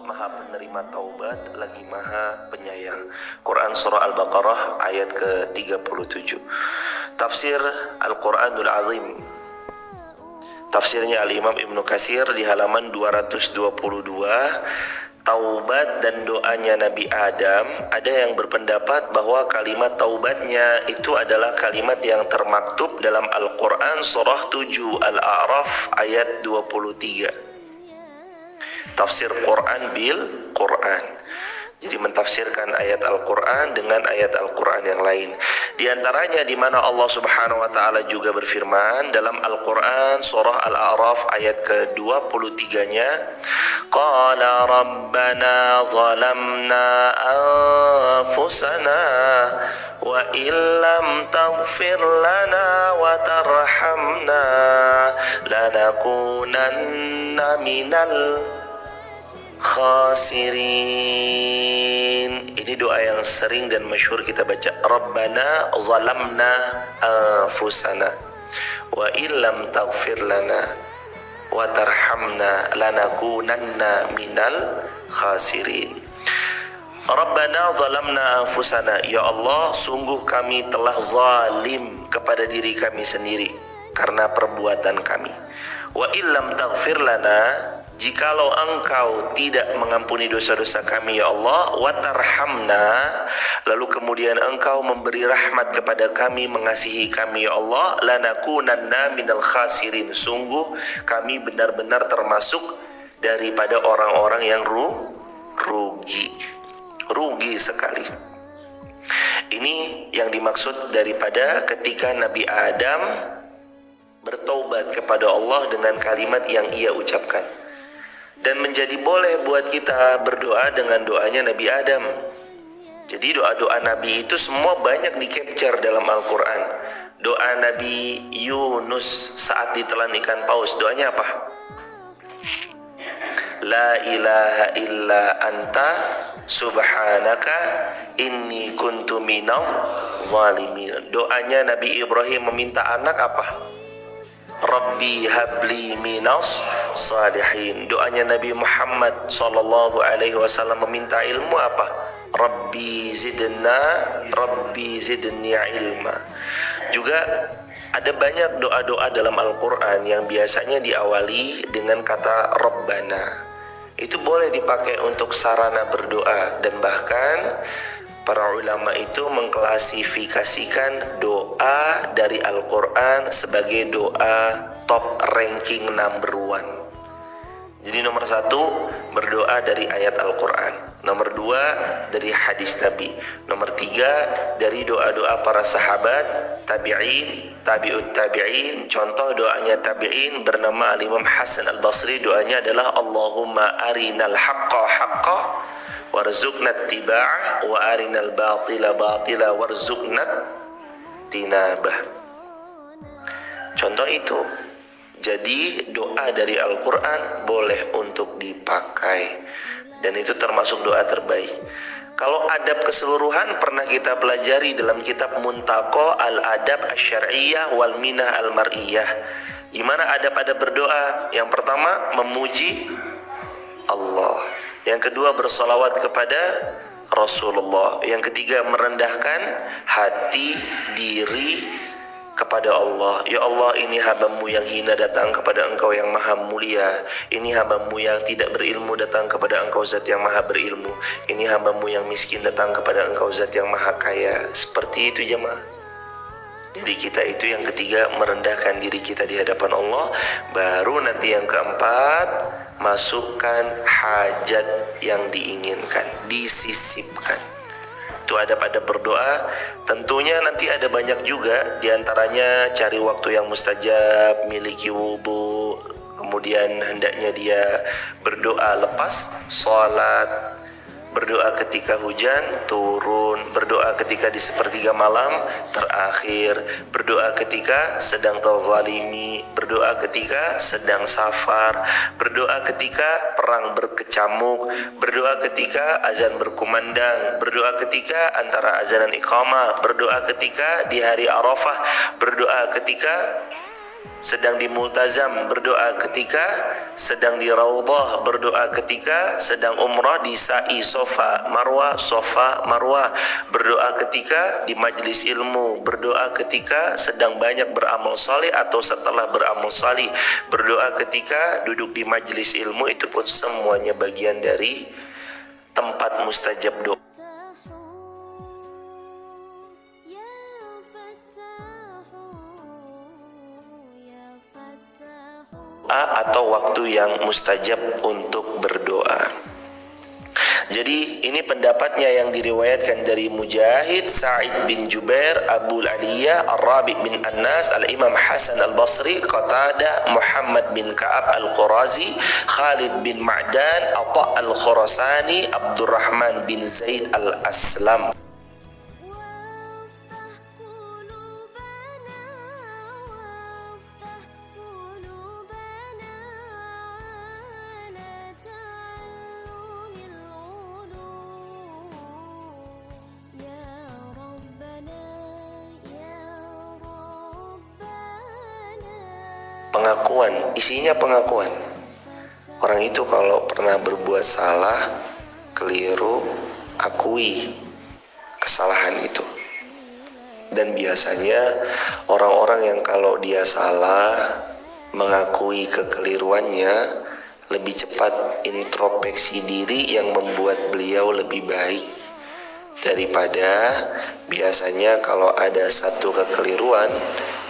Maha penerima taubat lagi Maha penyayang. Quran Surah Al-Baqarah ayat ke-37. Tafsir Al-Quranul Azim, tafsirnya Al-Imam Ibnu Katsir di halaman 222. Taubat dan doanya Nabi Adam, ada yang berpendapat bahwa kalimat taubatnya itu adalah kalimat yang termaktub dalam Al-Quran Surah 7 Al-A'raf ayat 23. Tafsir Quran bil Quran, jadi mentafsirkan ayat Al-Quran dengan ayat Al-Quran yang lain. Di antaranya di mana Allah Subhanahu wa taala juga berfirman dalam Al-Quran surah Al-A'raf ayat ke-23-nya, Qala Rabbana zalamna anfusana wa illam taghfir lana wa tarhamna lanakunanna minal khasirin. Ini doa yang sering dan masyhur kita baca. Rabbana zalamna anfusana wa illam taghfir lana wa tarhamna lanakunanna minal khasirin. Rabbana zalamna anfusana, ya Allah, sungguh kami telah zalim kepada diri kami sendiri karena perbuatan kami. Wa illam taghfir lana, jikalau engkau tidak mengampuni dosa-dosa kami ya Allah, wa tarhamna, lalu kemudian engkau memberi rahmat kepada kami, mengasihi kami ya Allah, lanakunanna minal khasirin, sungguh kami benar-benar termasuk daripada orang-orang yang rugi sekali. Ini yang dimaksud daripada ketika Nabi Adam bertaubat kepada Allah dengan kalimat yang ia ucapkan. Dan menjadi boleh buat kita berdoa dengan doanya Nabi Adam. Jadi doa-doa Nabi itu semua banyak di-capture dalam Al-Quran. Doa Nabi Yunus saat ditelan ikan paus, doanya apa? La ilaha illa anta subhanaka inni kuntu minal zalimin. Doanya Nabi Ibrahim meminta anak apa? Rabbi habli minas salihin. Doanya Nabi Muhammad sallallahu alaihi wasallam meminta ilmu apa? Rabbi zidni ilma. Juga ada banyak doa-doa dalam Al-Quran yang biasanya diawali dengan kata Rabbana. Itu boleh dipakai untuk sarana berdoa, dan bahkan para ulama itu mengklasifikasikan doa dari Al-Quran sebagai doa top ranking number 1. Jadi nomor 1 berdoa dari ayat Al-Quran, nomor 2 dari hadis Nabi, nomor 3 dari doa-doa para sahabat, tabi'in, tabi'ut tabi'in. Contoh doanya tabi'in bernama Al-Imam Hasan Al-Basri, doanya adalah Allahumma arinal haqqa haqqa warzuqna ittiba'ah wa arinal batila batila warzuqna tinabah. Contoh itu. Jadi doa dari Al-Quran boleh untuk dipakai, dan itu termasuk doa terbaik. Kalau adab keseluruhan pernah kita pelajari dalam kitab Muntaqo Al-Adab Asy-Syar'iyyah wal Minah Al-Mar'iyah. Gimana adab-adab berdoa? Yang pertama memuji Allah, yang kedua bersolawat kepada Rasulullah, yang ketiga merendahkan hati diri kepada Allah. Ya Allah, ini hamba-Mu yang hina datang kepada Engkau yang maha mulia. Ini hamba-Mu yang tidak berilmu datang kepada Engkau zat yang maha berilmu. Ini hamba-Mu yang miskin datang kepada Engkau zat yang maha kaya. Seperti itu jemaah. Jadi kita itu yang ketiga merendahkan diri kita di hadapan Allah. Baru nanti yang keempat masukkan hajat yang diinginkan, disisipkan. Itu adab-adab berdoa. Tentunya nanti ada banyak juga, diantaranya cari waktu yang mustajab, miliki wudu, kemudian hendaknya dia berdoa lepas sholat, berdoa ketika hujan turun, berdoa ketika di sepertiga malam terakhir, berdoa ketika sedang terzalimi, berdoa ketika sedang safar, berdoa ketika perang berkecamuk, berdoa ketika azan berkumandang, berdoa ketika antara azan dan iqamah, berdoa ketika di hari Arafah, berdoa ketika sedang di multazam berdoa ketika, sedang di raudhah berdoa ketika, sedang umrah di sa'i sofa marwah berdoa ketika, di majlis ilmu berdoa ketika, sedang banyak beramal saleh atau setelah beramal saleh berdoa ketika, duduk di majlis ilmu, itu pun semuanya bagian dari tempat mustajab doa atau waktu yang mustajab untuk berdoa. Jadi ini pendapatnya yang diriwayatkan dari Mujahid, Sa'id bin Jubair, Abu Aliyah, Ar-Rabi bin Annas, Al-Imam Hasan Al-Basri, Qatadah, Muhammad bin Ka'ab Al-Qurazi, Khalid bin Ma'dan, Atha Al-Khurasani, Abdurrahman bin Zaid Al-Aslam. Pengakuan, isinya pengakuan. Orang itu kalau pernah berbuat salah, keliru, akui kesalahan itu. Dan biasanya orang-orang yang kalau dia salah, mengakui kekeliruannya, lebih cepat introspeksi diri yang membuat beliau lebih baik daripada biasanya kalau ada satu kekeliruan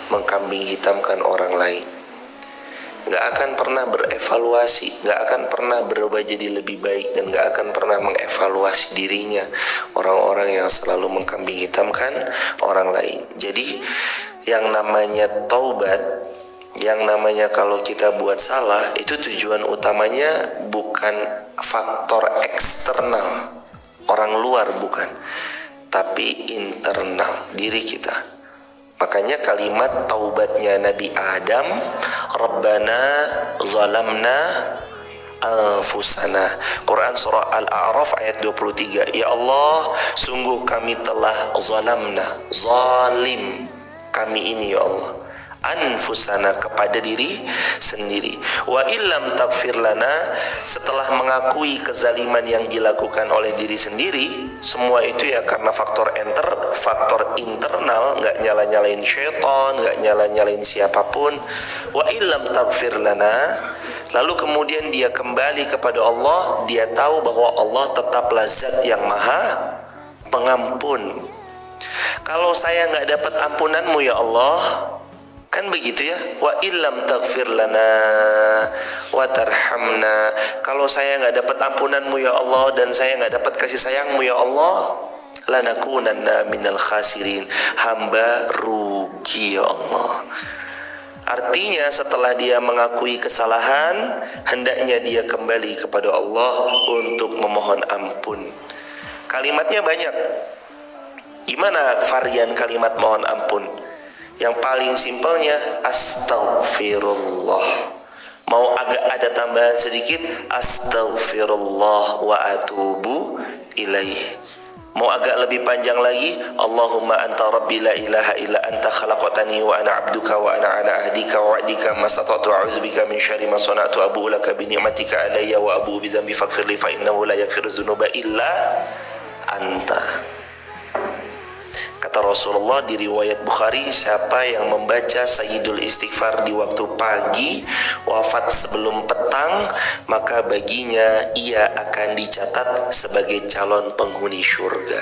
mengkambing hitamkan orang lain. Gak akan pernah berevaluasi, gak akan pernah berubah jadi lebih baik, dan gak akan pernah mengevaluasi dirinya. Orang-orang yang selalu mengkambing hitamkan orang lain. Jadi yang namanya taubat, yang namanya kalau kita buat salah, itu tujuan utamanya bukan faktor eksternal, orang luar bukan, tapi internal, diri kita. Makanya kalimat taubatnya Nabi Adam, Rabbana zalamna anfusana. Quran surah Al-A'raf ayat 23. Ya Allah, sungguh kami telah zalamna, zalim kami ini ya Allah, anfusana, kepada diri sendiri. Wa illam taghfir lana, setelah mengakui kezaliman yang dilakukan oleh diri sendiri, semua itu ya karena faktor internal, nggak nyala-nyalain syaitan, nggak nyala-nyalain siapapun. Wa illam taghfir lana, lalu kemudian dia kembali kepada Allah, dia tahu bahwa Allah tetaplah zat yang maha pengampun. Kalau saya nggak dapat ampunanmu ya Allah, kan begitu ya, wa illam taghfir lana wa tarhamna, kalau saya nggak dapat ampunanmu ya Allah dan saya nggak dapat kasih sayangmu ya Allah, lanakunanna minal khasirin, hamba rugi ya Allah. Artinya setelah dia mengakui kesalahan, hendaknya dia kembali kepada Allah untuk memohon ampun. Kalimatnya banyak. Gimana varian kalimat mohon ampun? Yang paling simpelnya astaghfirullah. Mau agak ada tambahan sedikit, astaghfirullah wa atubu ilaih. Mau agak lebih panjang lagi, Allahumma anta rabbi la ilaha illa anta khalaqtani wa ana abduka wa ana ala ahdika wa wa'dika mastata'tu a'udzubika min syarri ma sana'tu abu'u laka bi ni'matika alayya wa abu'u bi dhanbi faghfir li fa innahu la yaghfiru dzunuba illa anta. Kata Rasulullah di riwayat Bukhari, siapa yang membaca Sayyidul Istighfar di waktu pagi, wafat sebelum petang, maka baginya ia akan dicatat sebagai calon penghuni syurga.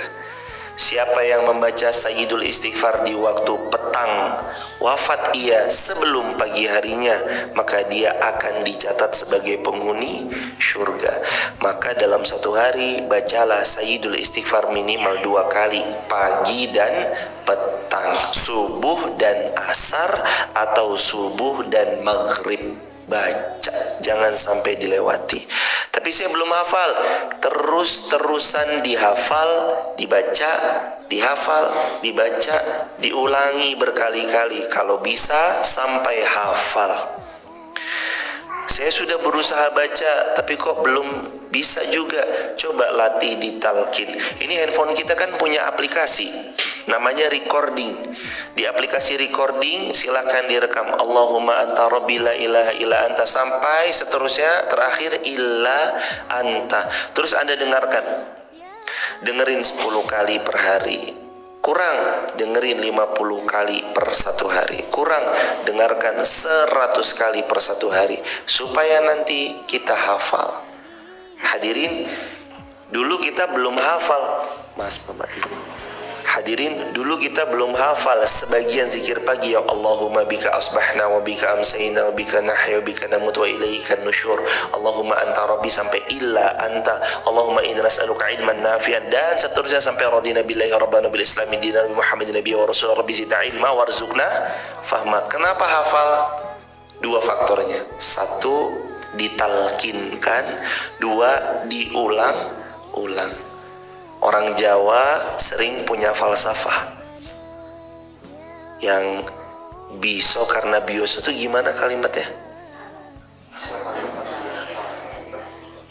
Siapa yang membaca Sayyidul Istighfar di waktu petang, wafat ia sebelum pagi harinya, maka dia akan dicatat sebagai penghuni syurga. Maka dalam satu hari bacalah Sayyidul Istighfar minimal 2 kali, pagi dan petang, subuh dan asar atau subuh dan maghrib. Baca, jangan sampai dilewati. Tapi saya belum hafal, terus-terusan dihafal, dibaca, dihafal, dibaca, diulangi berkali-kali, kalau bisa sampai hafal. Saya sudah berusaha baca, tapi kok belum bisa juga. Coba latih di talqin. Ini handphone kita kan punya aplikasi. namanya recording. Di aplikasi recording silahkan direkam Allahumma anta rabbi la ilaha illa anta sampai seterusnya terakhir illa anta. Terus Anda dengerin 10 kali per hari, kurang dengerin 50 kali per satu hari, kurang dengarkan 100 kali per satu hari, supaya nanti kita hafal. Hadirin, dulu kita belum hafal, Mas Bapak. Hadirin, dulu kita belum hafal sebagian zikir pagi. Ya Allahumma bika asbahna wa bika amsayna wa bika nahya wa bika namut wa ilaika nusyur. Allahumma anta rabbi sampai illa anta. Allahumma inna nas'aluka ilman nafi'an, dan seterusnya sampai radina billahi rabbana bil islami dinan wa muhammadin nabiyya wa rasul rabbi zidna ilma warzuqna fahma. Kenapa hafal? Dua faktornya. Satu, ditalkinkan. Dua, diulang-ulang. Orang Jawa sering punya falsafah yang biso karena biasa itu gimana kalimatnya?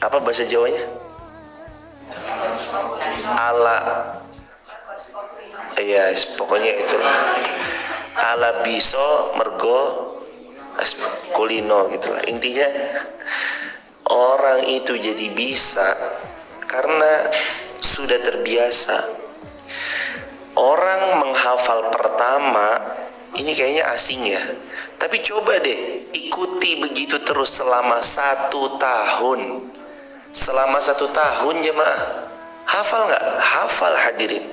Apa bahasa Jawanya? Ala, iya, pokoknya itu. Ala biso mergo kulino gitulah. Intinya orang itu jadi bisa karena sudah terbiasa. Orang menghafal pertama ini kayaknya asing ya, tapi coba deh ikuti begitu terus selama 1 tahun. Selama 1 tahun jemaah, hafal nggak? Hafal hadirin.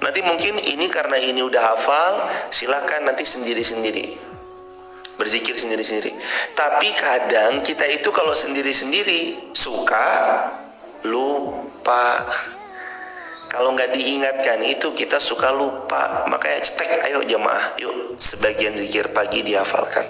Nanti mungkin ini karena ini udah hafal, silakan nanti sendiri-sendiri berzikir sendiri-sendiri. Tapi kadang kita itu kalau sendiri-sendiri suka lupa. Kalau nggak diingatkan itu kita suka lupa. Makanya cetek, ayo jemaah, yuk sebagian zikir pagi dihafalkan.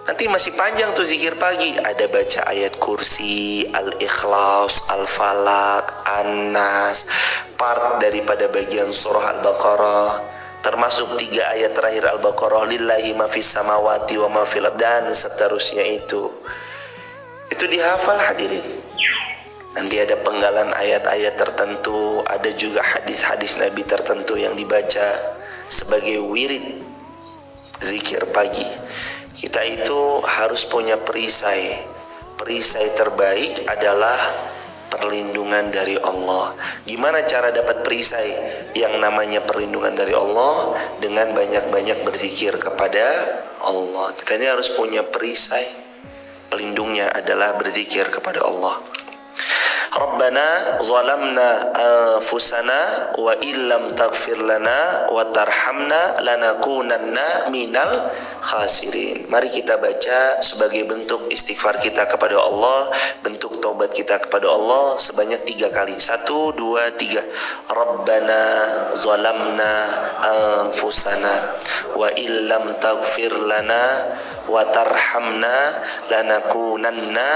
Nanti masih panjang tuh zikir pagi. Ada baca ayat kursi, al-ikhlas, al-falak, an-nas, part daripada bagian surah al-baqarah, termasuk 3 ayat terakhir al-baqarah, lillahi ma fis samawati wa ma fil ardh, dan seterusnya itu dihafal hadirin. Nanti ada penggalan ayat-ayat tertentu, ada juga hadis-hadis Nabi tertentu yang dibaca sebagai wirid zikir pagi. Kita itu harus punya perisai. Perisai terbaik adalah perlindungan dari Allah. Gimana cara dapat perisai yang namanya perlindungan dari Allah? Dengan banyak-banyak berzikir kepada Allah. Kita ini harus punya perisai. Pelindungnya adalah berzikir kepada Allah. Rabbana zalamna anfusana wa illam taghfir lana wa tarhamna lanakunanna minal khasirin. Mari kita baca sebagai bentuk istighfar kita kepada Allah, bentuk taubat kita kepada Allah sebanyak 3 kali. 1, 2, 3. Rabbana zalamna anfusana wa illam taghfir lana wa tarhamna lanakunanna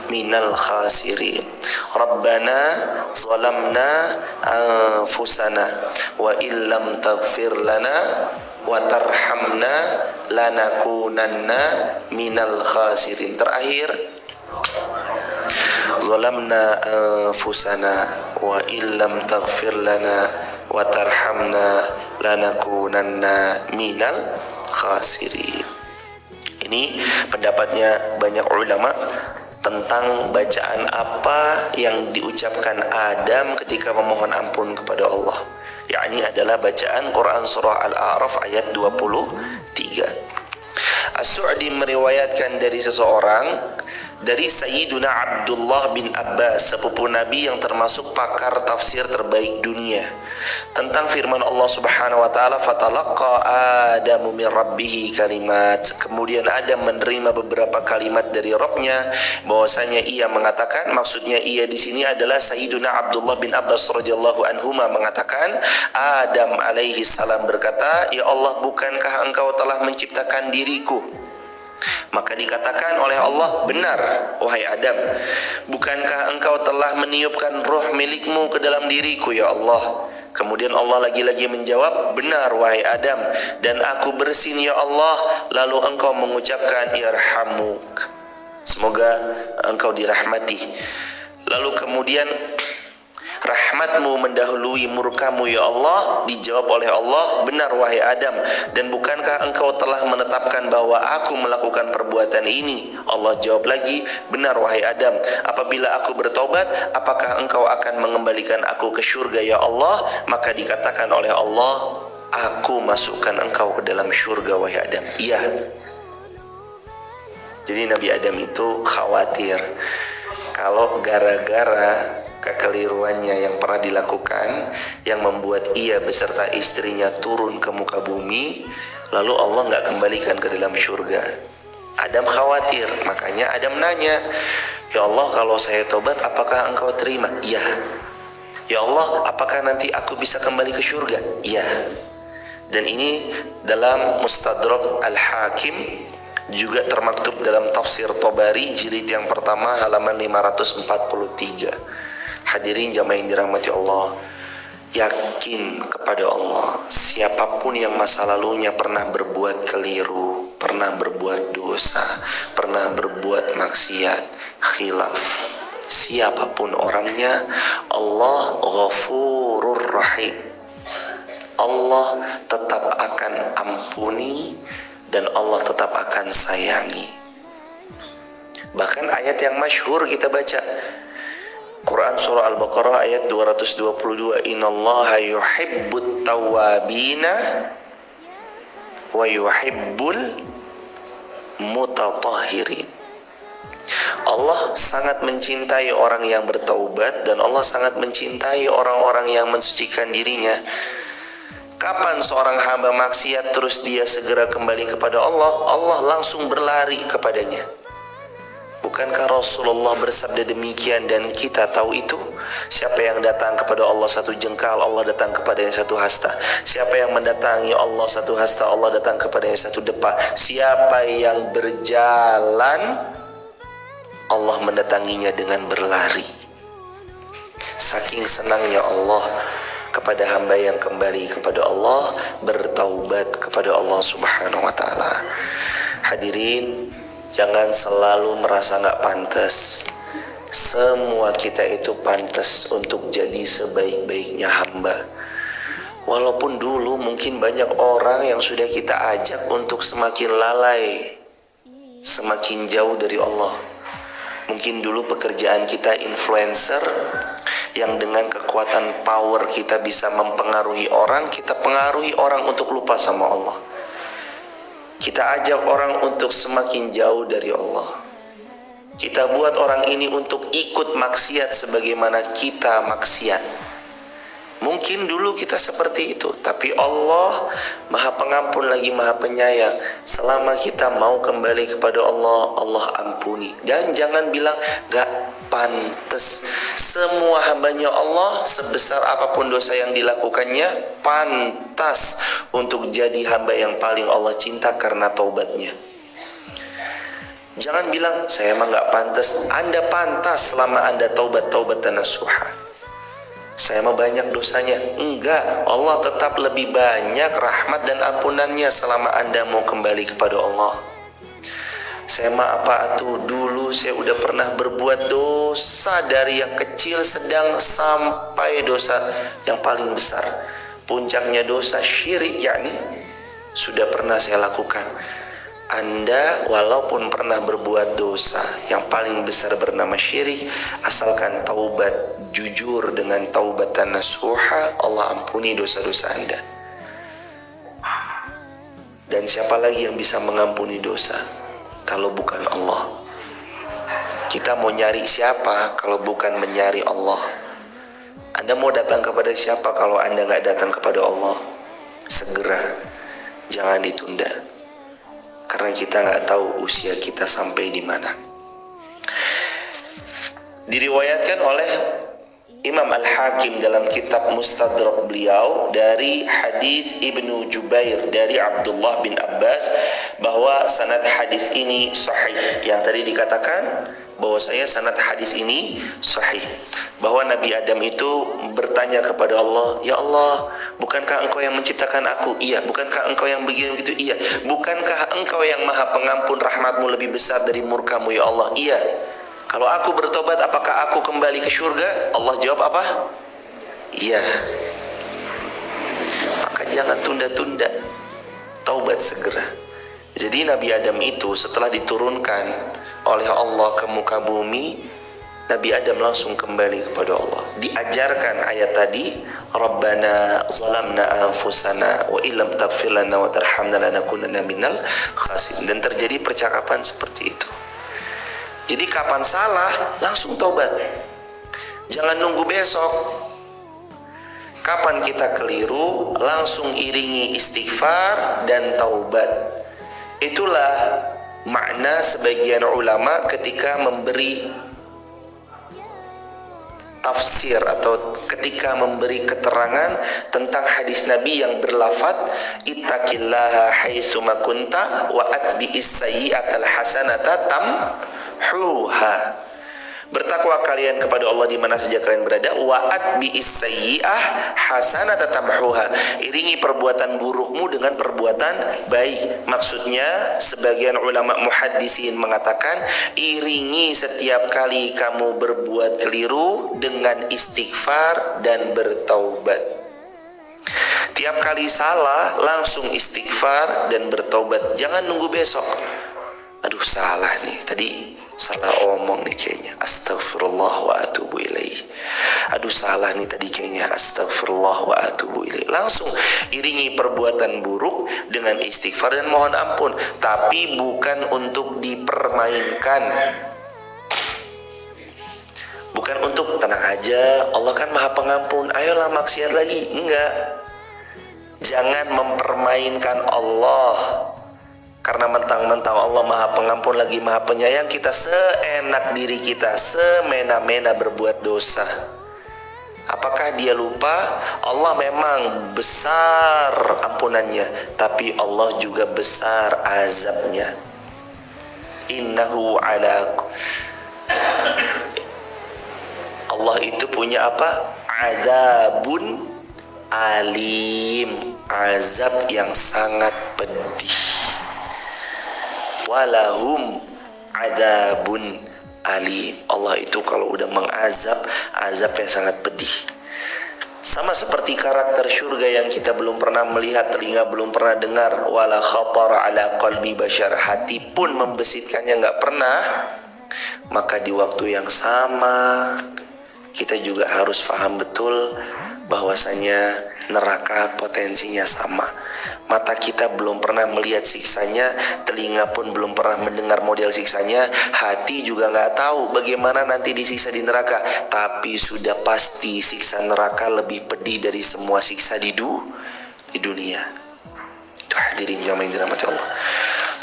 minal khasirin. Rabbana zalamna anfusana wa illam taghfir lana wa tarhamna lanakunanna minal khasirin. Terakhir, zalamna anfusana wa illam taghfir lana wa tarhamna lanakunanna minal khasirin. Ini pendapatnya banyak ulama tentang bacaan apa yang diucapkan Adam ketika memohon ampun kepada Allah. Yakni adalah bacaan Quran surah Al-A'raf ayat 23. As-Su'di meriwayatkan dari seseorang, dari Sayyiduna Abdullah bin Abbas, sepupu Nabi yang termasuk pakar tafsir terbaik dunia, tentang firman Allah Subhanahu wa taala, fatalaqa Adamu min rabbih kalimat. Kemudian Adam menerima beberapa kalimat dari Rabbnya, bahwasanya ia mengatakan, maksudnya ia di sini adalah Sayyiduna Abdullah bin Abbas radhiyallahu anhuma mengatakan, Adam alaihi salam berkata, ya Allah, bukankah engkau telah menciptakan diriku? Maka dikatakan oleh Allah, benar wahai Adam. Bukankah engkau telah meniupkan roh milikmu ke dalam diriku ya Allah? Kemudian Allah lagi-lagi menjawab, benar wahai Adam, dan aku bersin ya Allah. Lalu engkau mengucapkan irhamuk, semoga engkau dirahmati. Lalu kemudian rahmatmu mendahului murkamu ya Allah. Dijawab oleh Allah, benar wahai Adam, dan bukankah engkau telah menetapkan bahwa aku melakukan perbuatan ini? Allah jawab lagi, benar wahai Adam, apabila aku bertobat, apakah engkau akan mengembalikan aku ke surga ya Allah? Maka dikatakan oleh Allah, aku masukkan engkau ke dalam surga wahai Adam. Iya. Jadi Nabi Adam itu khawatir kalau gara-gara kekeliruannya yang pernah dilakukan yang membuat ia beserta istrinya turun ke muka bumi, lalu Allah nggak kembalikan ke dalam surga. Adam khawatir, makanya Adam nanya, ya Allah, kalau saya tobat apakah engkau terima? Iya. Ya Allah, apakah nanti aku bisa kembali ke surga? Iya. Dan ini dalam Mustadrak Al-Hakim, juga termaktub dalam tafsir Tabari jilid yang pertama halaman 543. Hadirin jamaah yang dirahmati Allah, yakin kepada Allah, siapapun yang masa lalunya pernah berbuat keliru, pernah berbuat dosa, pernah berbuat maksiat, khilaf, siapapun orangnya, Allah Ghafurur Rahim. Allah tetap akan ampuni dan Allah tetap akan sayangi. Bahkan ayat yang masyhur kita baca, Quran surah Al-Baqarah ayat 222, innallaha yuhibbut tawwabina wa yuhibbul mutatahhirin. Allah sangat mencintai orang yang bertaubat dan Allah sangat mencintai orang-orang yang mensucikan dirinya. Kapan seorang hamba maksiat terus dia segera kembali kepada Allah, Allah langsung berlari kepadanya. Bukankah Rasulullah bersabda demikian dan kita tahu itu? Siapa yang datang kepada Allah satu jengkal, Allah datang kepadanya satu hasta. Siapa yang mendatangi Allah satu hasta, Allah datang kepadanya satu depa. Siapa yang berjalan, Allah mendatanginya dengan berlari. Saking senangnya Allah kepada hamba yang kembali kepada Allah, bertaubat kepada Allah Subhanahu wa ta'ala. Hadirin, jangan selalu merasa gak pantas. Semua kita itu pantas untuk jadi sebaik-baiknya hamba. Walaupun dulu mungkin banyak orang yang sudah kita ajak untuk semakin lalai, semakin jauh dari Allah. Mungkin dulu pekerjaan kita influencer, yang dengan kekuatan power kita bisa mempengaruhi orang, kita pengaruhi orang untuk lupa sama Allah. Kita ajak orang untuk semakin jauh dari Allah. Kita buat orang ini untuk ikut maksiat sebagaimana kita maksiat. Mungkin dulu kita seperti itu, tapi Allah Maha Pengampun lagi Maha Penyayang. Selama kita mau kembali kepada Allah, Allah ampuni. Dan jangan bilang gak pantas. Semua hambanya Allah, sebesar apapun dosa yang dilakukannya, pantas untuk jadi hamba yang paling Allah cinta karena taubatnya. Jangan bilang saya emang gak pantas. Anda pantas selama Anda taubat-taubatan nasuha. Saya mah banyak dosanya. Enggak, Allah tetap lebih banyak rahmat dan ampunannya selama Anda mau kembali kepada Allah. Saya mah apa atuh, dulu saya udah pernah berbuat dosa dari yang kecil, sedang sampai dosa yang paling besar. Puncaknya dosa syirik, yakni sudah pernah saya lakukan. Anda walaupun pernah berbuat dosa yang paling besar bernama syirik, asalkan taubat jujur dengan taubatan nasuha, Allah ampuni dosa-dosa Anda. Dan siapa lagi yang bisa mengampuni dosa kalau bukan Allah? Kita mau nyari siapa kalau bukan mencari Allah? Anda mau datang kepada siapa kalau Anda nggak datang kepada Allah? Segera, jangan ditunda. Karena kita nggak tahu usia kita sampai di mana. Diriwayatkan oleh Imam Al-Hakim dalam kitab Mustadrak beliau dari hadis Ibnu Jubair dari Abdullah bin Abbas bahwa sanad hadis ini sahih. Yang tadi dikatakan bahwasanya sanad hadis ini sahih, bahwa Nabi Adam itu bertanya kepada Allah, ya Allah, bukankah engkau yang menciptakan aku? Iya. Bukankah engkau yang begini begitu? Iya. Bukankah engkau yang maha pengampun, rahmatmu lebih besar dari murkamu ya Allah? Iya. Kalau aku bertobat, apakah aku kembali ke surga? Allah jawab apa? Iya, maka jangan tunda-tunda, taubat segera. Jadi Nabi Adam itu setelah diturunkan oleh Allah ke muka bumi, Nabi Adam langsung kembali kepada Allah. Diajarkan ayat tadi, Rabbana zalamna anfusana wa illam taghfir lana wa tarhamna lanakunanna minal khasirin. Dan terjadi percakapan seperti itu. Jadi kapan salah, langsung taubat. Jangan nunggu besok. Kapan kita keliru, langsung iringi istighfar dan taubat. Itulah makna sebagian ulama ketika memberi tafsir atau ketika memberi keterangan tentang hadis Nabi yang berlafaz ittaqillaha haitsuma kunta wa atbi'is sayyi'atal hasanata tamhuha. Bertakwa kalian kepada Allah di mana saja kalian berada, wa atbi'is sayyi'ah hasanata tamhuha. Iringi perbuatan burukmu dengan perbuatan baik. Maksudnya sebagian ulama muhaddisin mengatakan iringi setiap kali kamu berbuat keliru dengan istighfar dan bertaubat. Tiap kali salah langsung istighfar dan bertaubat. Jangan nunggu besok. Aduh salah nih, tadi salah omong nih kayaknya, astagfirullah wa atubu ilaih. Aduh salah nih tadi kayaknya, astagfirullah wa atubu ilaih. Langsung iringi perbuatan buruk dengan istighfar dan mohon ampun. Tapi bukan untuk dipermainkan, bukan untuk tenang aja, Allah kan maha pengampun, ayolah maksiat lagi. Enggak. Jangan mempermainkan Allah. Karena mentang-mentang Allah maha pengampun lagi maha penyayang, kita seenak diri kita, semena-mena berbuat dosa. Apakah dia lupa? Allah memang besar ampunannya, tapi Allah juga besar azabnya. Innahu ala, Allah itu punya apa? Azabun alim, azab yang sangat pedih. Walahum adzabun alim. Allah itu kalau udah mengazab, azab yang sangat pedih. Sama seperti karakter surga yang kita belum pernah melihat, telinga belum pernah dengar, wala khatara ala qalbi bashar, hati pun membesitkannya nggak pernah. Maka di waktu yang sama kita juga harus paham betul bahwasanya neraka potensinya sama. Mata kita belum pernah melihat siksanya, telinga pun belum pernah mendengar model siksanya, hati juga nggak tahu bagaimana nanti disiksa di neraka. Tapi sudah pasti siksa neraka lebih pedih dari semua siksa di dunia. Itu hadirin jamaah yang dirahmati Allah.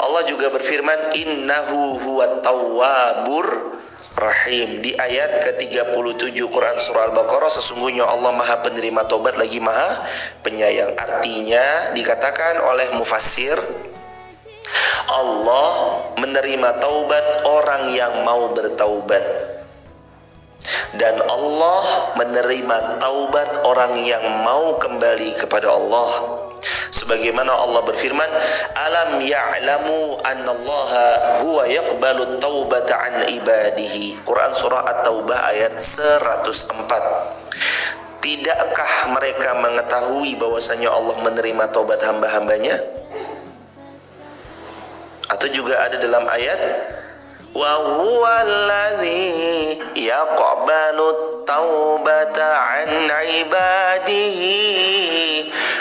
Allah juga berfirman, innahu huwat tawwabur rahim. Di ayat ke-37 Quran surah Al-Baqarah, sesungguhnya Allah maha penerima tobat lagi maha penyayang. Artinya dikatakan oleh mufassir, Allah menerima taubat orang yang mau bertaubat, dan Allah menerima taubat orang yang mau kembali kepada Allah. Sebagaimana Allah berfirman, alam ya'lamu annallaha huwa yaqbalu taubata an ibadihi. Quran surah At-Taubah ayat 104. Tidakkah mereka mengetahui bahwasanya Allah menerima taubat hamba-hambanya? Atau juga ada dalam ayat, wa huwallazi yaqbalu taubata an ibadihi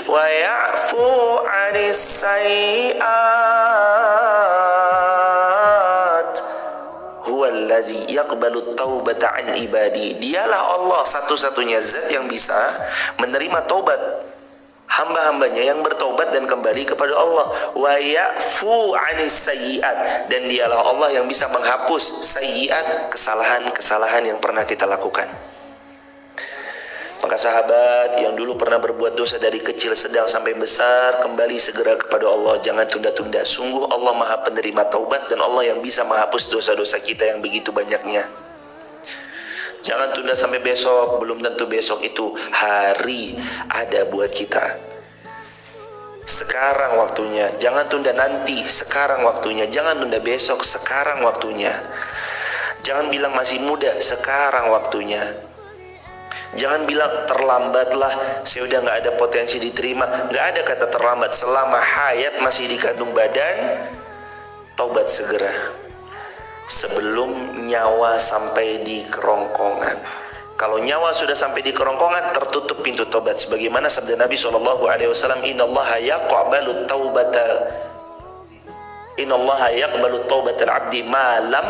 wa ya'fu 'anis sayyi'at. Huwallazi yaqbalu taubata an ibadihi. Dialah Allah satu-satunya zat yang bisa menerima taubat hamba-hambanya yang bertobat dan kembali kepada Allah. Wa ya'fu 'anis sayyi'at, dan dialah Allah yang bisa menghapus sayyi'at, kesalahan-kesalahan yang pernah kita lakukan. Maka sahabat yang dulu pernah berbuat dosa dari kecil, sedang sampai besar, kembali segera kepada Allah, jangan tunda-tunda. Sungguh Allah maha penerima taubat dan Allah yang bisa menghapus dosa-dosa kita yang begitu banyaknya. Jangan tunda sampai besok, belum tentu besok itu hari ada buat kita. Sekarang waktunya, jangan tunda nanti, sekarang waktunya. Jangan tunda besok, sekarang waktunya. Jangan bilang masih muda, sekarang waktunya. Jangan bilang terlambatlah, saya udah nggak ada potensi diterima. Nggak ada kata terlambat. Selama hayat masih di kandung badan, taubat segera sebelum nyawa sampai di kerongkongan. Kalau nyawa sudah sampai di kerongkongan, tertutup pintu taubat. Sebagaimana sabda Nabi SAW, Innallaha yaqbalu taubatal abdi malam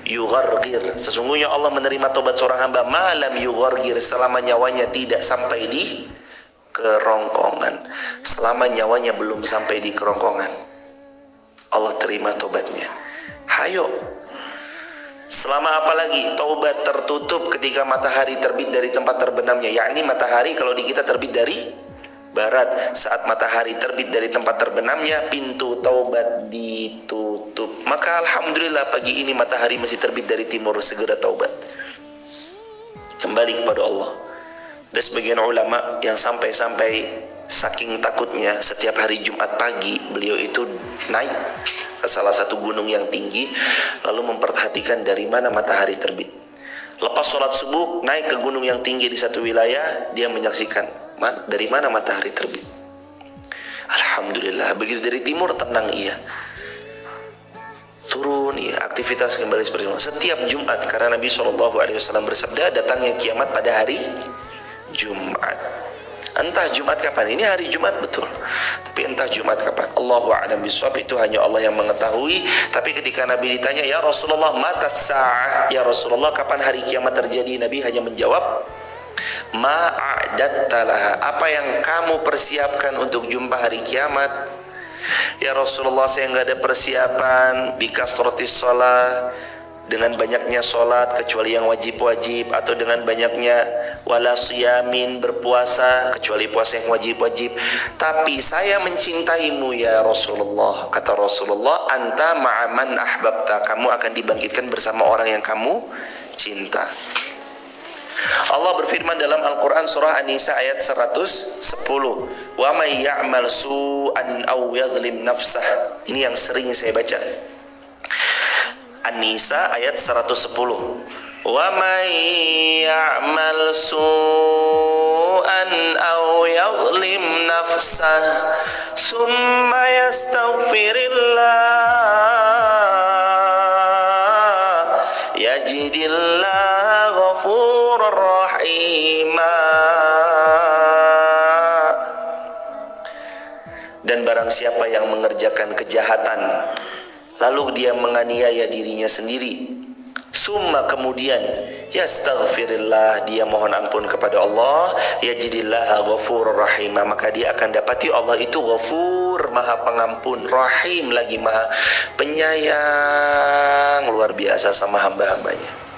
yughargir. Sesungguhnya Allah menerima taubat seorang hamba malam yughargir, selama nyawanya tidak sampai di kerongkongan. Selama nyawanya belum sampai di kerongkongan, Allah terima taubatnya. Hayo. Selama apa lagi? Taubat tertutup ketika matahari terbit dari tempat terbenamnya. Yakni matahari kalau di kita terbit dari barat. Saat matahari terbit dari tempat terbenamnya, pintu taubat ditutup. Maka alhamdulillah pagi ini matahari masih terbit dari timur, segera taubat. Kembali kepada Allah. Ada sebagian ulama yang sampai-sampai saking takutnya setiap hari Jumat pagi beliau itu naik ke salah satu gunung yang tinggi, lalu memperhatikan dari mana matahari terbit. Lepas sholat subuh naik ke gunung yang tinggi di satu wilayah, dia menyaksikan dari mana matahari terbit. Alhamdulillah, begitu dari timur tenang ia. Turun ia, aktivitas kembali seperti itu. Setiap Jumat, karena Nabi SAW bersabda, datangnya kiamat pada hari Jumat. Entah Jumat kapan, ini hari Jumat betul, tapi entah Jumat kapan, Allahu a'lam bishawab, itu hanya Allah yang mengetahui. Tapi ketika Nabi ditanya, ya Rasulullah mata sa'ah, ya Rasulullah kapan hari kiamat terjadi, Nabi hanya menjawab, ma'adatta laha, apa yang kamu persiapkan untuk jumpa hari kiamat. Ya Rasulullah, saya nggak ada persiapan, bikasratis shalah, dengan banyaknya sholat kecuali yang wajib-wajib, atau dengan banyaknya wala siyamin, berpuasa kecuali puasa yang wajib-wajib. Tapi saya mencintaimu ya Rasulullah. Kata Rasulullah, anta ma'aman ahbabta, kamu akan dibangkitkan bersama orang yang kamu cinta. Allah berfirman dalam Al-Quran surah An-Nisa ayat 110, wa may ya'mal su'an aw yazlim nafsah. Ini yang sering saya baca, An-Nisa ayat 110. Wa may ya'mal su'an aw yadhlim nafsah thumma yastaghfirillah yajidillah ghafurur rahima. Dan barang siapa yang mengerjakan kejahatan lalu dia menganiaya dirinya sendiri, summa kemudian yastaghfirillah, dia mohon ampun kepada Allah, yajidillah ghafurur rahim, maka dia akan dapati Allah itu ghafur, maha pengampun, rahim lagi maha penyayang luar biasa sama hamba-hambanya.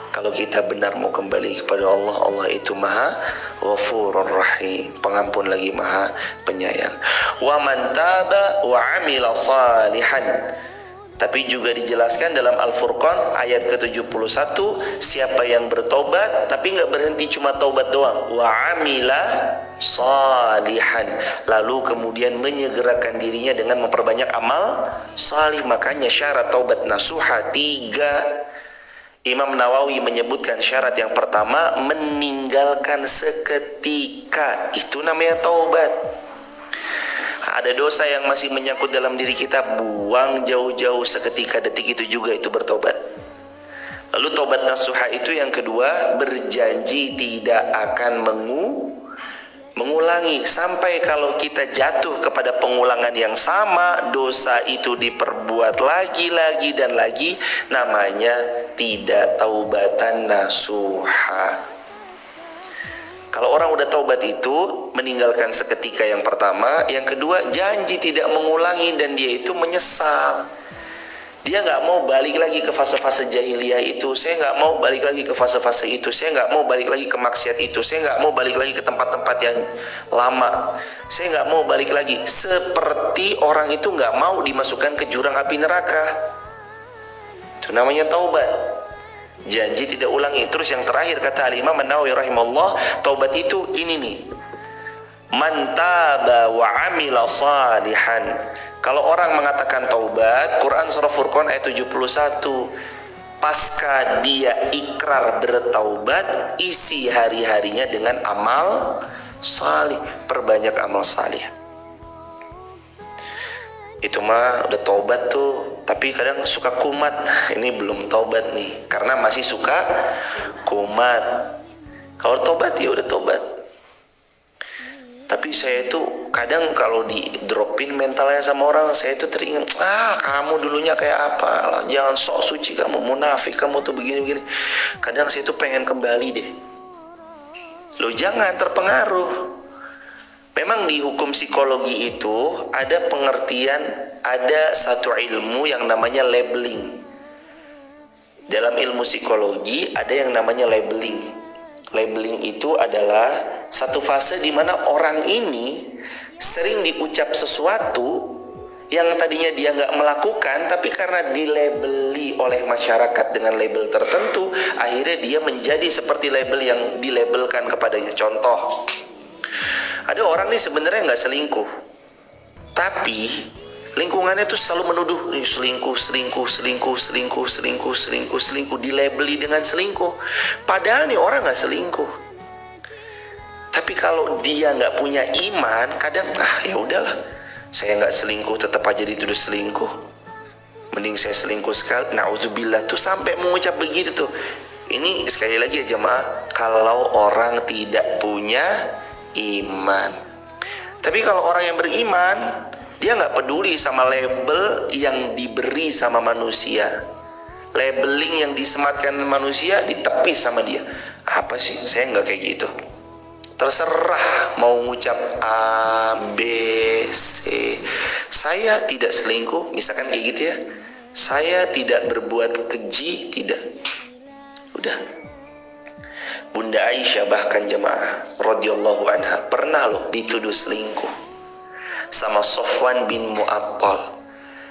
Kalau kita benar mau kembali kepada Allah, Allah itu maha ghafurur rahim, pengampun lagi maha penyayang. Wa man taba wa amila salihan. Tapi juga dijelaskan dalam Al-Furqan ayat ke-71, siapa yang bertobat tapi nggak berhenti cuma taubat doang, wa amila salihan, lalu kemudian menyegerakan dirinya dengan memperbanyak amal salih. Makanya syarat taubat nasuha 3. Imam Nawawi menyebutkan syarat yang pertama, meninggalkan seketika, itu namanya taubat. Ada dosa yang masih menyangkut dalam diri kita, buang jauh-jauh seketika, detik itu juga itu bertobat. Lalu taubat nasuha itu yang kedua, berjanji tidak akan mengulangi. Sampai kalau kita jatuh kepada pengulangan yang sama, dosa itu diperbuat lagi dan lagi, namanya tidak taubatan nasuha. Kalau orang udah taubat itu meninggalkan seketika yang pertama, yang kedua janji tidak mengulangi, dan dia itu menyesal. Dia nggak mau balik lagi ke fase-fase jahiliyah itu. Saya nggak mau balik lagi ke fase-fase itu. Saya nggak mau balik lagi ke maksiat itu. Saya nggak mau balik lagi ke tempat-tempat yang lama. Saya nggak mau balik lagi. Seperti orang itu nggak mau dimasukkan ke jurang api neraka. Itu namanya taubat. Janji tidak ulangi. Terus yang terakhir kata Al-Imam An-Nawawi rahimahullah, taubat itu ini nih, man taba wa amila salihan. Kalau orang mengatakan taubat, Quran surah Furqan ayat 71, pasca dia ikrar bertaubat, isi hari-harinya dengan amal salih, perbanyak amal salih. Itu mah udah taubat tuh, tapi kadang suka kumat. Ini belum taubat nih, karena masih suka kumat. Kalau taubat ya udah taubat. Tapi saya itu kadang kalau di dropin mentalnya sama orang, saya itu teringat, kamu dulunya kayak apa, jangan sok suci kamu, munafik kamu tuh begini-begini. Kadang saya itu pengen kembali deh. Lo jangan terpengaruh. Memang di hukum psikologi itu ada pengertian, ada satu ilmu yang namanya labeling. Dalam ilmu psikologi ada yang namanya labeling. Labeling itu adalah satu fase di mana orang ini sering diucap sesuatu yang tadinya dia nggak melakukan, tapi karena dilabeli oleh masyarakat dengan label tertentu, akhirnya dia menjadi seperti label yang dilabelkan kepadanya. Contoh, ada orang nih sebenarnya nggak selingkuh, tapi lingkungannya tuh selalu menuduh nih selingkuh, dilabeli dengan selingkuh. Padahal nih orang nggak selingkuh. Tapi kalau dia nggak punya iman, kadang ya udahlah, saya nggak selingkuh, tetap aja dituduh selingkuh. Mending saya selingkuh sekali. Nauzubillah tuh sampai mengucap begitu tuh. Ini sekali lagi ya jemaah, kalau orang tidak punya iman. Tapi kalau orang yang beriman, dia nggak peduli sama label yang diberi sama manusia. Labeling yang disematkan manusia ditepis sama dia. Apa sih? Saya nggak kayak gitu. Terserah mau ngucap A, B, C. Saya tidak selingkuh, misalkan kayak gitu ya. Saya tidak berbuat keji, tidak. Udah. Bunda Aisyah bahkan jemaah radhiyallahu anha pernah loh dituduh selingkuh sama Sofwan bin Mu'attal.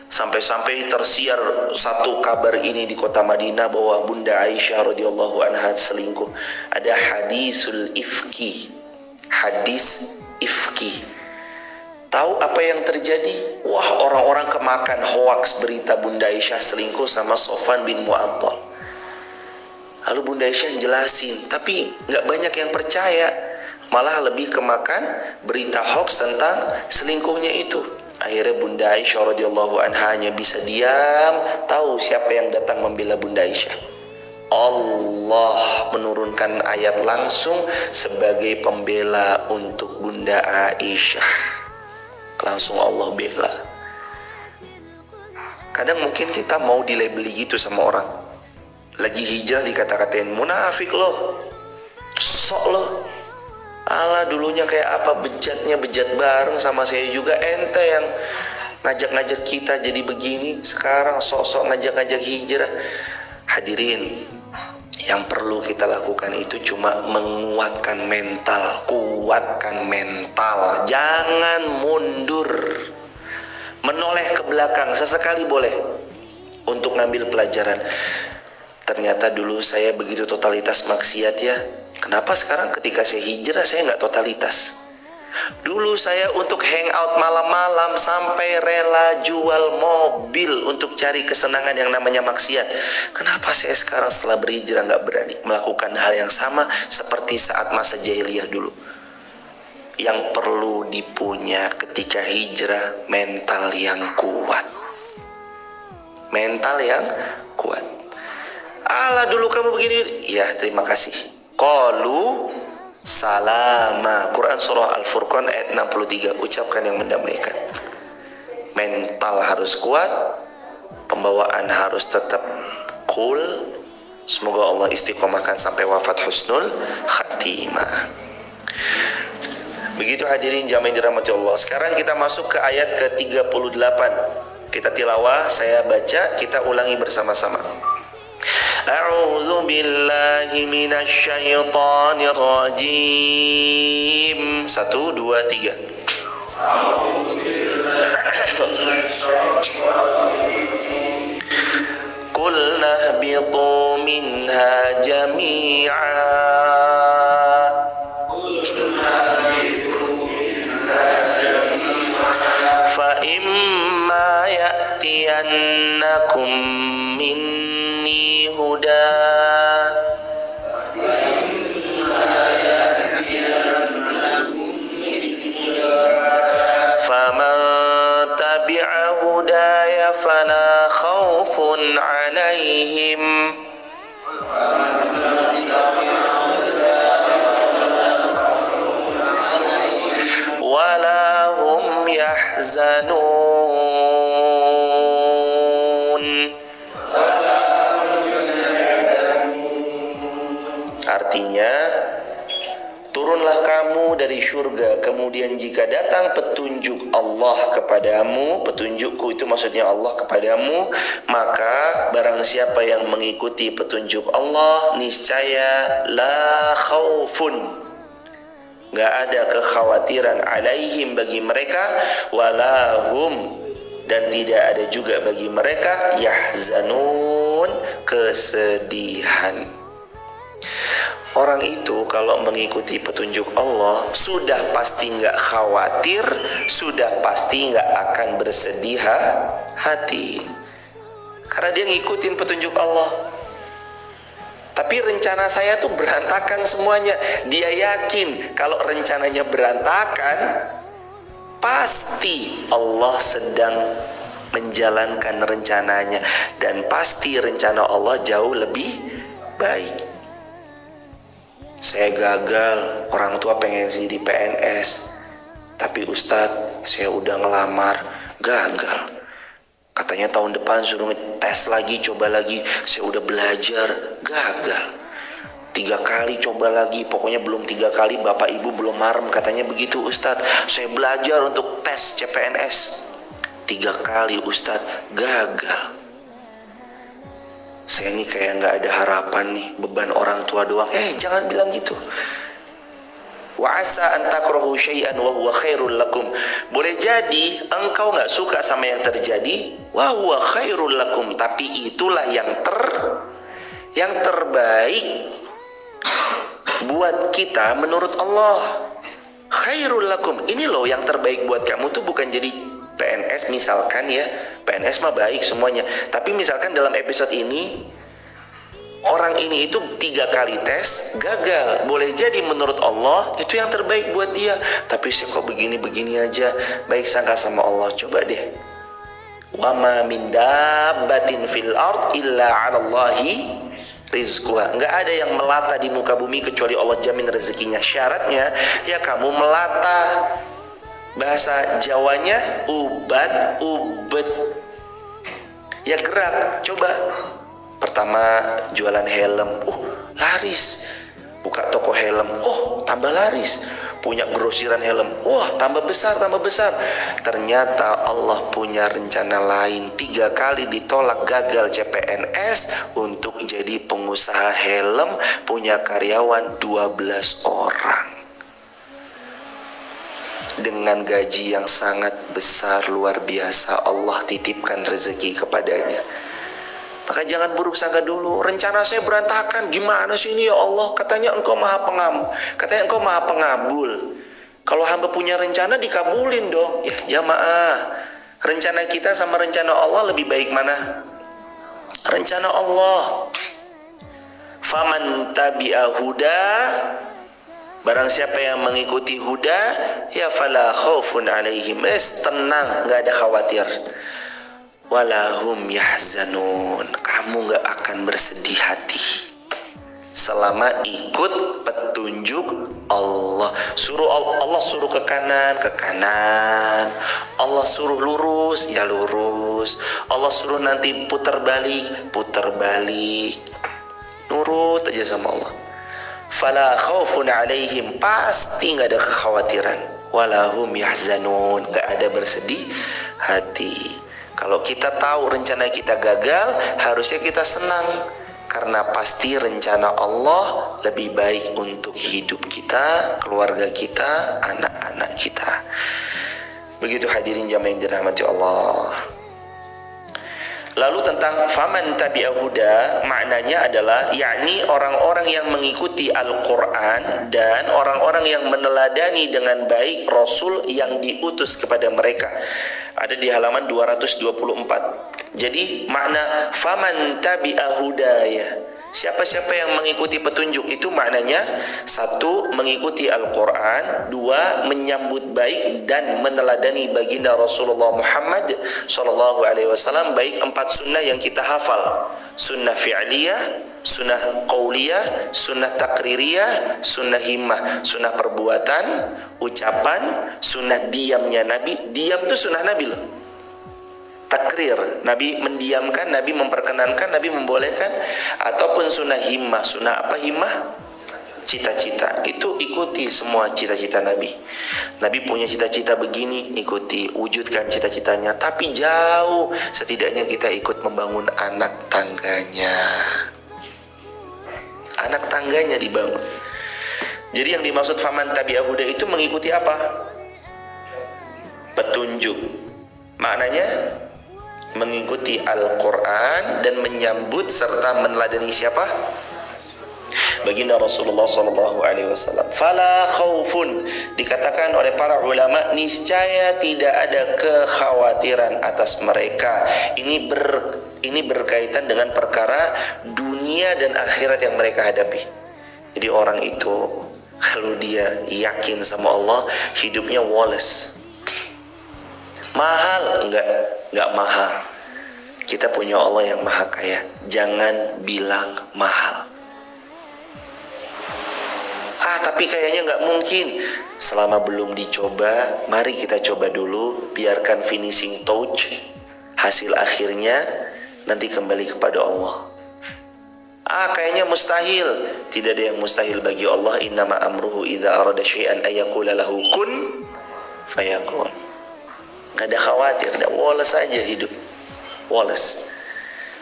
Sampai-sampai tersiar satu kabar ini di kota Madinah bahwa Bunda Aisyah radhiyallahu anha selingkuh. Ada hadisul ifki. Hadis ifki. Tahu apa yang terjadi? Wah, orang-orang kemakan hoaks berita Bunda Aisyah selingkuh sama Sofwan bin Mu'attal. Lalu Bunda Aisyah jelasin, tapi nggak banyak yang percaya, malah lebih kemakan berita hoax tentang selingkuhnya itu. Akhirnya Bunda Aisyah radhiyallahu anha hanya bisa diam. Tahu siapa yang datang membela Bunda Aisyah? Allah menurunkan ayat langsung sebagai pembela untuk Bunda Aisyah. Langsung Allah bela. Kadang mungkin kita mau dilabeli gitu sama orang. Lagi hijrah dikata-katain munafik loh, sok loh, ala dulunya kayak apa, bejat bareng sama saya juga, ente yang ngajak-ngajak kita jadi begini, sekarang sok-sok ngajak-ngajak hijrah. Hadirin, yang perlu kita lakukan itu cuma menguatkan mental, kuatkan mental, jangan mundur, menoleh ke belakang sesekali boleh untuk ngambil pelajaran. Ternyata dulu saya begitu totalitas maksiat ya. Kenapa sekarang ketika saya hijrah saya nggak totalitas? Dulu saya untuk hangout malam-malam sampai rela jual mobil untuk cari kesenangan yang namanya maksiat. Kenapa saya sekarang setelah berhijrah nggak berani melakukan hal yang sama seperti saat masa jahiliyah dulu? Yang perlu dipunya ketika hijrah mental yang kuat. Mental yang kuat. Allah dulu kamu begini, ya terima kasih. Qalu salama. Quran surah Al-Furqan ayat 63, ucapkan yang mendamaikan. Mental harus kuat, pembawaan harus tetap cool. Semoga Allah istiqomahkan sampai wafat husnul khatimah. Begitu hadirin jamaah dirahmati Allah. Sekarang kita masuk ke ayat ke-38. Kita tilawah, saya baca, kita ulangi bersama-sama. A'udzu billahi minasy syaithanir rajim. 1 2 3. Qulna ihbitu minha jami'a. Fa imma ya'tiyannakum minni artinya turunlah kamu dari surga, kemudian jika datang petunjuk Allah kepadamu, petunjukku itu maksudnya Allah kepadamu, maka barang siapa yang mengikuti petunjuk Allah, niscaya la khaufun, gak ada kekhawatiran, alaihim bagi mereka, walahum, dan tidak ada juga bagi mereka, yahzanun, kesedihan. Orang itu kalau mengikuti petunjuk Allah sudah pasti gak khawatir, sudah pasti gak akan bersedih hati, karena dia ngikutin petunjuk Allah. Tapi rencana saya tuh berantakan semuanya. Dia yakin kalau rencananya berantakan, pasti Allah sedang menjalankan rencananya, dan pasti rencana Allah jauh lebih baik. Saya gagal, orang tua pengen jadi PNS, tapi Ustadz saya udah ngelamar, gagal. Katanya tahun depan suruh ngetes lagi, coba lagi. Saya udah belajar, gagal. 3 kali coba lagi, pokoknya belum 3 kali bapak ibu belum marem. Katanya begitu Ustadz, saya belajar untuk tes CPNS. 3 kali Ustadz, gagal. Saya ini kayak gak ada harapan nih, beban orang tua doang. Jangan bilang gitu. Wa asa an takrahu syai'an wa huwa khairul lakum. Boleh jadi engkau enggak suka sama yang terjadi, wa huwa khairul lakum, tapi itulah yang terbaik buat kita menurut Allah. Khairul lakum. Ini loh yang terbaik buat kamu tuh bukan jadi PNS misalkan ya. PNS mah baik semuanya. Tapi misalkan dalam episode ini orang ini itu 3 kali tes, gagal. Boleh jadi menurut Allah itu yang terbaik buat dia. Tapi saya kok begini-begini aja. Baik sangka sama Allah. Coba deh. Wa ma min dabbatin fil ard illa 'alallahi rizquha. Enggak ada yang melata di muka bumi kecuali Allah jamin rezekinya. Syaratnya ya kamu melata. Bahasa Jawanya ubet. Ya gerak. Coba. Pertama jualan helm, laris. Buka toko helm, tambah laris. Punya grosiran helm, tambah besar. Ternyata Allah punya rencana lain. 3 kali ditolak, gagal CPNS untuk jadi pengusaha helm, punya karyawan 12 orang. Dengan gaji yang sangat besar, luar biasa, Allah titipkan rezeki kepadanya. Maka jangan buruk sangka dulu. Rencana saya berantakan, gimana sih ini ya Allah? Katanya engkau maha pengabul. Kalau hamba punya rencana dikabulin dong. Ya jamaah, rencana kita sama rencana Allah lebih baik mana? Rencana Allah. Faman tabi'a huda, barang siapa yang mengikuti huda, ya fala khaufun alaihim, tenang, gak ada khawatir. Walahum yahzanun, kamu gak akan bersedih hati selama ikut petunjuk Allah. Allah suruh ke kanan, Allah suruh lurus, ya lurus. Allah suruh nanti putar balik, nurut aja sama Allah. Fala khaufun alaihim, pasti gak ada kekhawatiran. Walahum yahzanun, gak ada bersedih hati. Kalau kita tahu rencana kita gagal, harusnya kita senang, karena pasti rencana Allah lebih baik untuk hidup kita, keluarga kita, anak-anak kita. Begitu hadirin jamaah yang dirahmati Allah. Lalu tentang faman tabi'a huda, maknanya adalah yakni orang-orang yang mengikuti Al-Quran dan orang-orang yang meneladani dengan baik Rasul yang diutus kepada mereka. Ada di halaman 224. Jadi makna faman tabi'a hudaya, siapa-siapa yang mengikuti petunjuk itu maknanya 1. Mengikuti Al-Quran, 2. menyambut baik dan meneladani baginda Rasulullah Muhammad SAW, baik 4 sunnah yang kita hafal, sunnah fi'liyah, sunnah qauliyah, sunnah takririyah, sunnah himmah, sunnah perbuatan, ucapan, sunnah diamnya Nabi. Diam itu sunnah Nabi loh. Takrir, Nabi mendiamkan, Nabi memperkenankan, Nabi membolehkan. Ataupun sunnah himmah. Sunnah apa himmah? cita-cita itu ikuti semua cita-cita Nabi. Nabi punya cita-cita begini, ikuti, wujudkan cita-citanya. Tapi jauh, setidaknya kita ikut membangun anak tangganya. Anak tangganya dibangun. Jadi yang dimaksud faman tabi'a huda itu mengikuti apa? Petunjuk. Maknanya mengikuti Al-Quran dan menyambut serta meneladani siapa? Baginda Rasulullah SAW. Fala khaufun, dikatakan oleh para ulama, niscaya tidak ada kekhawatiran atas mereka. Ini berkaitan dengan perkara dunia dan akhirat yang mereka hadapi. Jadi orang itu kalau dia yakin sama Allah, hidupnya woles. Mahal? Enggak mahal. Kita punya Allah yang maha kaya. Jangan bilang mahal. Tapi kayaknya nggak mungkin. Selama belum dicoba, mari kita coba dulu. Biarkan finishing touch, hasil akhirnya nanti kembali kepada Allah. Kayaknya mustahil. Tidak ada yang mustahil bagi Allah. Innama amruhu idza arada syai'an ayyaqula lahu kun fayakun. Nggak ada khawatir, ada woles saja hidup, woles.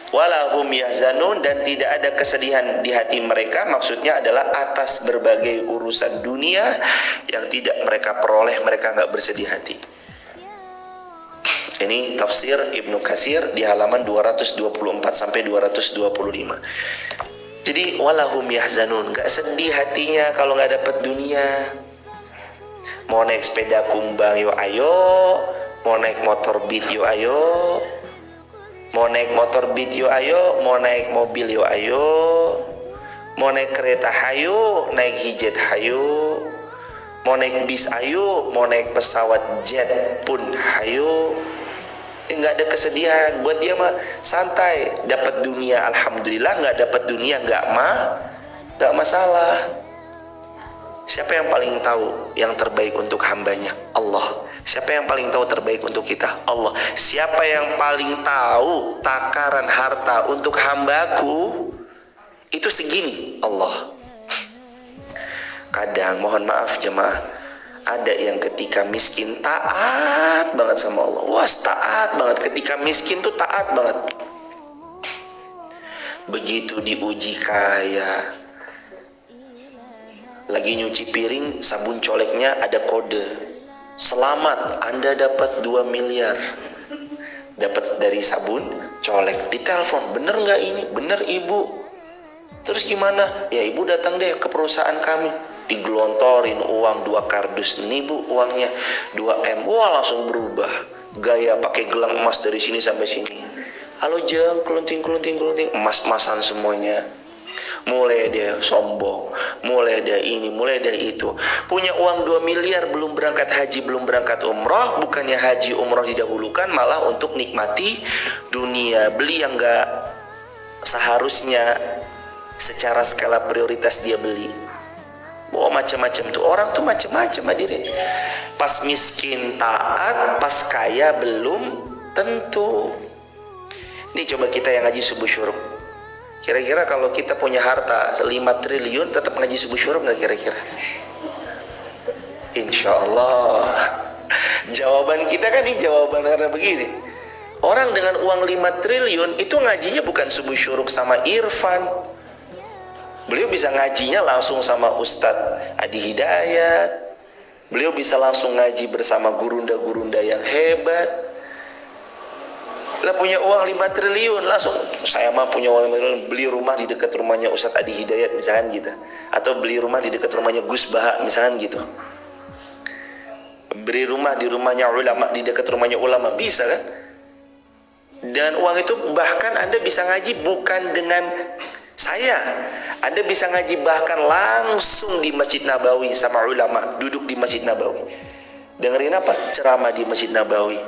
Walahum yahzanun, dan tidak ada kesedihan di hati mereka. Maksudnya adalah atas berbagai urusan dunia yang tidak mereka peroleh, mereka nggak bersedih hati. Ini tafsir Ibnu Katsir di halaman 224 sampai 225. Jadi walahum yahzanun, nggak sedih hatinya kalau nggak dapat dunia. Mau naik sepeda kumbang yo ayo, mau naik motor Beat yo ayo, mau naik motor Beat yo ayo, mau naik mobil yo ayo, mau naik kereta hayo, naik hijet hayo, mau naik bis ayo, mau naik pesawat jet pun hayo. Nggak ada kesedihan. Buat dia mah santai. Dapat dunia alhamdulillah, nggak dapat dunia nggak masalah. Siapa yang paling tahu yang terbaik untuk hambanya? Allah. Siapa yang paling tahu terbaik untuk kita? Allah. Siapa yang paling tahu takaran harta untuk hambaku itu segini? Allah. Kadang mohon maaf jemaah, ada yang ketika miskin taat banget sama Allah. Wah, taat banget. Ketika miskin tuh taat banget. Begitu diuji kaya, lagi nyuci piring, sabun coleknya ada kode. Selamat, Anda dapat 2 miliar. Dapat dari sabun colek. Ditelepon, bener nggak ini? Bener ibu. Terus gimana? Ya ibu datang deh ke perusahaan kami. Digelontorin uang 2 kardus. Ini bu uangnya 2M. Wah, langsung berubah gaya, pakai gelang emas dari sini sampai sini. Halo jeng, kelunting, emas-emasan semuanya. Mulai dia sombong, mulai dia ini, mulai dia itu. Punya uang 2 miliar, belum berangkat haji, belum berangkat umroh. Bukannya haji umroh didahulukan, malah untuk nikmati dunia. Beli yang gak seharusnya secara skala prioritas dia beli. Macam-macam tuh orang tuh, macam-macam hadirin. Pas miskin taat, pas kaya belum tentu. Ini coba kita yang ngaji subuh syuruk. Kira-kira kalau kita punya harta 5 triliun tetap ngaji subuh syuruk nggak kira-kira? Insya Allah. Jawaban kita kan ini jawaban karena begini. Orang dengan uang 5 triliun itu ngajinya bukan subuh syuruk sama Irfan. Beliau bisa ngajinya langsung sama Ustadz Adi Hidayat. Beliau bisa langsung ngaji bersama gurunda-gurunda yang hebat. Lah punya uang 5 triliun langsung, saya mah punya uang 5 triliun, beli rumah di dekat rumahnya Ustadz Adi Hidayat misalkan gitu. Atau beli rumah di dekat rumahnya Gus Baha misalkan gitu. Beli rumah di rumahnya ulama, di dekat rumahnya ulama, bisa kan? Dan uang itu bahkan Anda bisa ngaji bukan dengan saya. Anda bisa ngaji bahkan langsung di Masjid Nabawi sama ulama, duduk di Masjid Nabawi. Dengerin apa? Ceramah di Masjid Nabawi.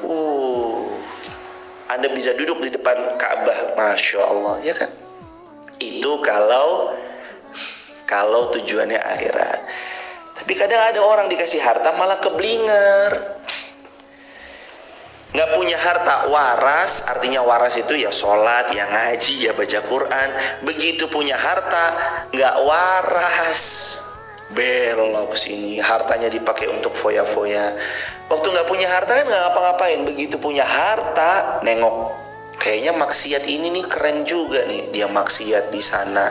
Anda bisa duduk di depan Ka'bah. Masya Allah, ya kan? Itu kalau tujuannya akhirat. Tapi kadang ada orang dikasih harta malah keblinger. Nggak punya harta, waras. Artinya waras itu ya sholat, ya ngaji, ya baca Quran. Begitu punya harta nggak waras. belok sini, hartanya dipakai untuk foya-foya. Waktu nggak punya harta kan nggak ngapa-ngapain, begitu punya harta nengok, kayaknya maksiat ini nih keren juga nih, dia maksiat di sana.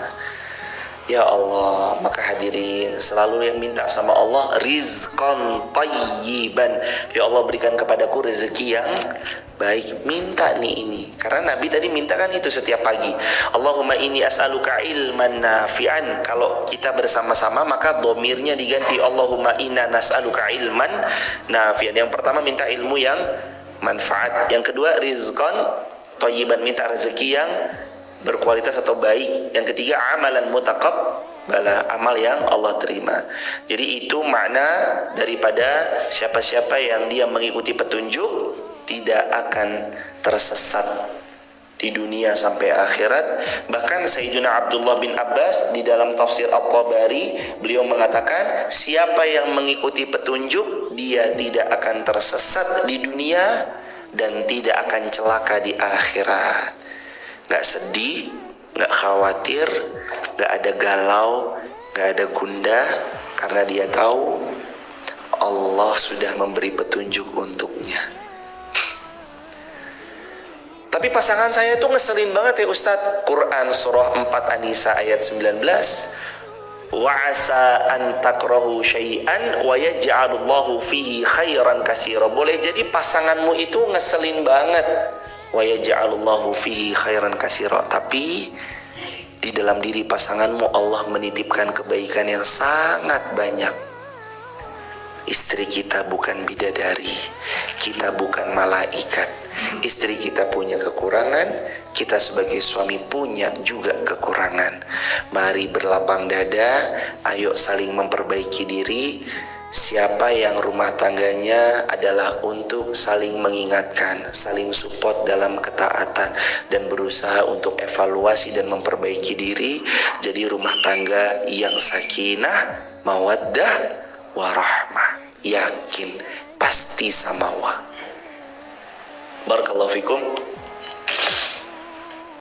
Ya Allah, maka hadirin selalu yang minta sama Allah rizqan thayyiban. Ya Allah, berikan kepadaku rezeki yang baik. Minta nih ini, karena Nabi tadi minta kan itu setiap pagi. Allahumma inni as'aluka ilman nafi'an. Kalau kita bersama-sama maka domirnya diganti Allahumma inna nas'aluka ilman nafi'an. Yang pertama minta ilmu yang manfaat. Yang kedua rizqan thayyiban, minta rezeki yang berkualitas atau baik. Yang ketiga amalan mutaqabbala, amal yang Allah terima. Jadi itu makna daripada siapa-siapa yang dia mengikuti petunjuk tidak akan tersesat di dunia sampai akhirat. Bahkan Sayyidina Abdullah bin Abbas di dalam tafsir At-Tabari, beliau mengatakan siapa yang mengikuti petunjuk dia tidak akan tersesat di dunia dan tidak akan celaka di akhirat. Gak sedih, gak khawatir, gak ada galau, gak ada gundah, karena dia tahu Allah sudah memberi petunjuk untuknya. Tapi pasangan saya tuh ngeselin banget ya Ustadz. Quran surah 4 An-Nisa ayat 19, wa asa an takrahu syai'an wa yaj'alullahu fihi khairan katsira. Boleh jadi pasanganmu itu ngeselin banget, wa yaj'alullahu fihi khairan katsira, tapi di dalam diri pasanganmu Allah menitipkan kebaikan yang sangat banyak. Istri kita bukan bidadari, kita bukan malaikat. Istri kita punya kekurangan, kita sebagai suami punya juga kekurangan. Mari berlapang dada, ayo saling memperbaiki diri. Siapa yang rumah tangganya adalah untuk saling mengingatkan, saling support dalam ketaatan, dan berusaha untuk evaluasi dan memperbaiki diri, jadi rumah tangga yang sakinah, mawaddah, warahmah. Yakin pasti samawa. Barakallahu fikum.